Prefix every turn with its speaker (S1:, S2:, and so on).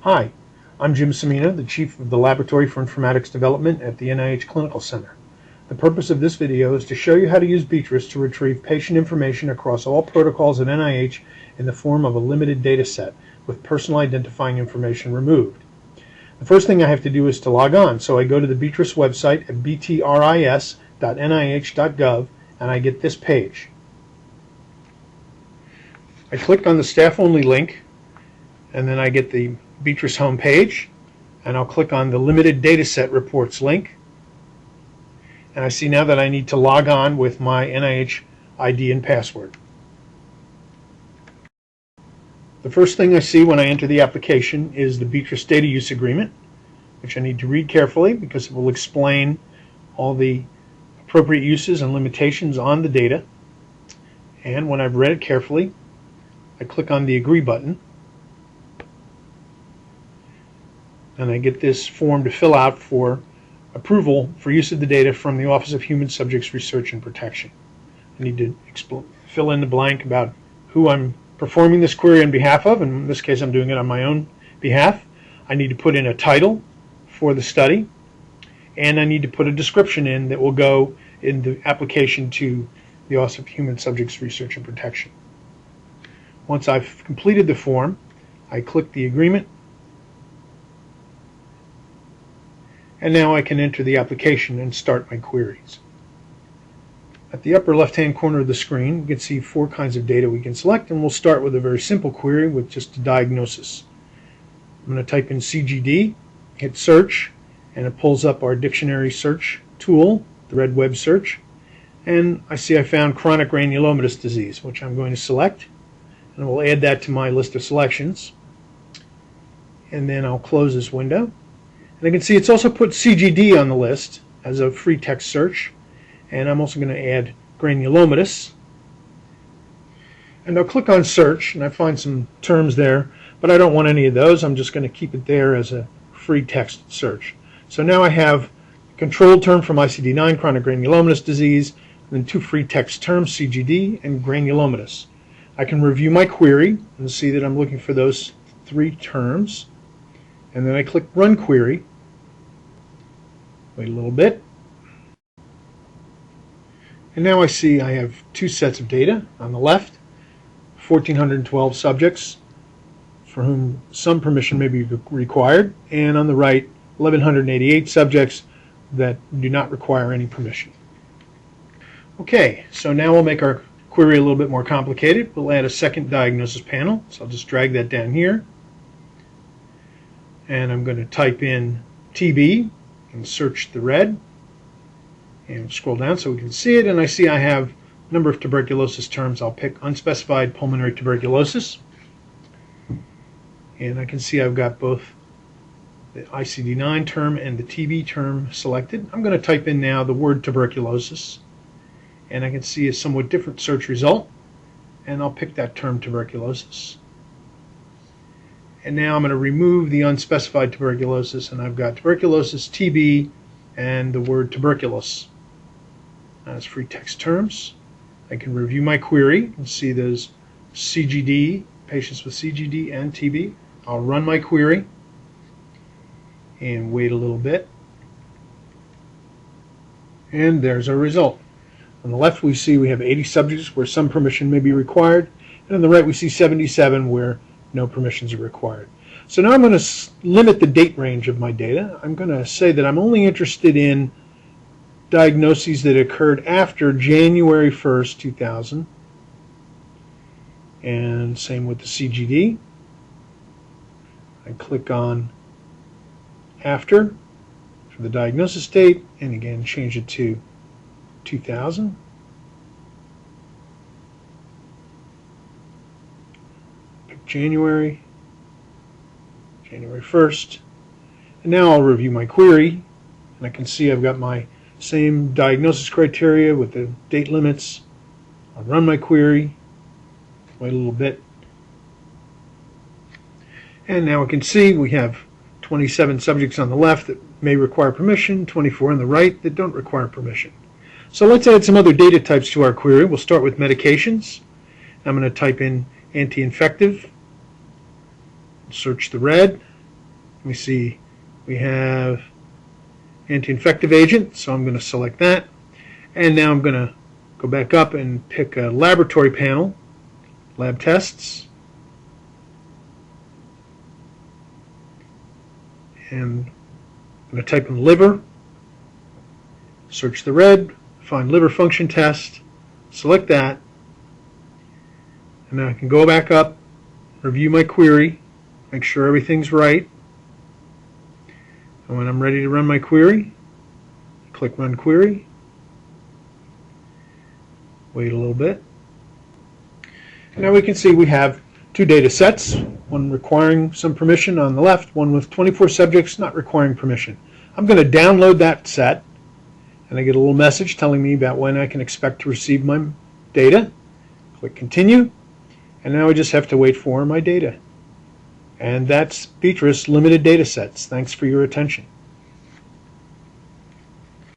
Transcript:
S1: Hi, I'm Jim Semina, the Chief of the Laboratory for Informatics Development at the NIH Clinical Center. The purpose of this video is to show you how to use BTRIS to retrieve patient information across all protocols at NIH in the form of a limited data set with personal identifying information removed. The first thing I have to do is to log on, so I go to the BTRIS website at btris.nih.gov and I get this page. I click on the staff-only link and then I get the BTRIS home page, and I'll click on the Limited Dataset Reports link, and I see now that I need to log on with my NIH ID and password. The first thing I see when I enter the application is the BTRIS Data Use Agreement, which I need to read carefully because it will explain all the appropriate uses and limitations on the data. And when I've read it carefully, I click on the Agree button, and I get this form to fill out for approval for use of the data from the Office of Human Subjects Research and Protection. I need to fill in the blank about who I'm performing this query on behalf of, and in this case I'm doing it on my own behalf. I need to put in a title for the study, and I need to put a description in that will go in the application to the Office of Human Subjects Research and Protection. Once I've completed the form, I click the agreement, and now I can enter the application and start my queries. At the upper left-hand corner of the screen, you can see 4 kinds of data we can select, and we'll start with a very simple query with just a diagnosis. I'm going to type in CGD, hit search, and it pulls up our dictionary search tool, the red web search, and I see I found chronic granulomatous disease, which I'm going to select, and we'll add that to my list of selections, and then I'll close this window. And I can see it's also put CGD on the list as a free text search, and I'm also going to add granulomatous. And I'll click on search, and I find some terms there, but I don't want any of those. I'm just going to keep it there as a free text search. So now I have a controlled term from ICD-9, chronic granulomatous disease, and then 2 free text terms, CGD and granulomatous. I can review my query and see that I'm looking for those 3 terms. And then I click Run Query. Wait a little bit. And now I see I have 2 sets of data. On the left, 1,412 subjects for whom some permission may be required. And on the right, 1,188 subjects that do not require any permission. Okay, so now we'll make our query a little bit more complicated. We'll add a second diagnosis panel. So I'll just drag that down here. And I'm going to type in TB and search the red and scroll down so we can see it, and I see I have a number of tuberculosis terms. I'll pick unspecified pulmonary tuberculosis, and I can see I've got both the ICD-9 term and the TB term selected. I'm going to type in now the word tuberculosis, and I can see a somewhat different search result, and I'll pick that term tuberculosis. And now I'm going to remove the unspecified tuberculosis, and I've got tuberculosis, TB, and the word tuberculous as free text terms. I can review my query and see those CGD, patients with CGD and TB. I'll run my query and wait a little bit. And there's our result. On the left we see we have 80 subjects where some permission may be required, and on the right we see 77 where no permissions are required. So now I'm going to limit the date range of my data. I'm going to say that I'm only interested in diagnoses that occurred after January 1st, 2000. And same with the CGD. I click on after for the diagnosis date, and again change it to 2000. January 1st, and now I'll review my query, and I can see I've got my same diagnosis criteria with the date limits. I'll run my query, wait a little bit, and now I can see we have 27 subjects on the left that may require permission, 24 on the right that don't require permission. So let's add some other data types to our query. We'll start with medications. I'm going to type in anti-infective, search the red, we see we have anti-infective agent, so I'm going to select that. And now I'm going to go back up and pick a laboratory panel, lab tests. And I'm going to type in liver, search the red, find liver function test, select that. And now I can go back up, review my query, make sure everything's right. And when I'm ready to run my query, click Run Query. Wait a little bit. And now we can see we have two data sets, one requiring some permission on the left, one with 24 subjects not requiring permission. I'm going to download that set, and I get a little message telling me about when I can expect to receive my data. Click Continue, and now I just have to wait for my data. And that's BTRIS limited data sets. Thanks for your attention.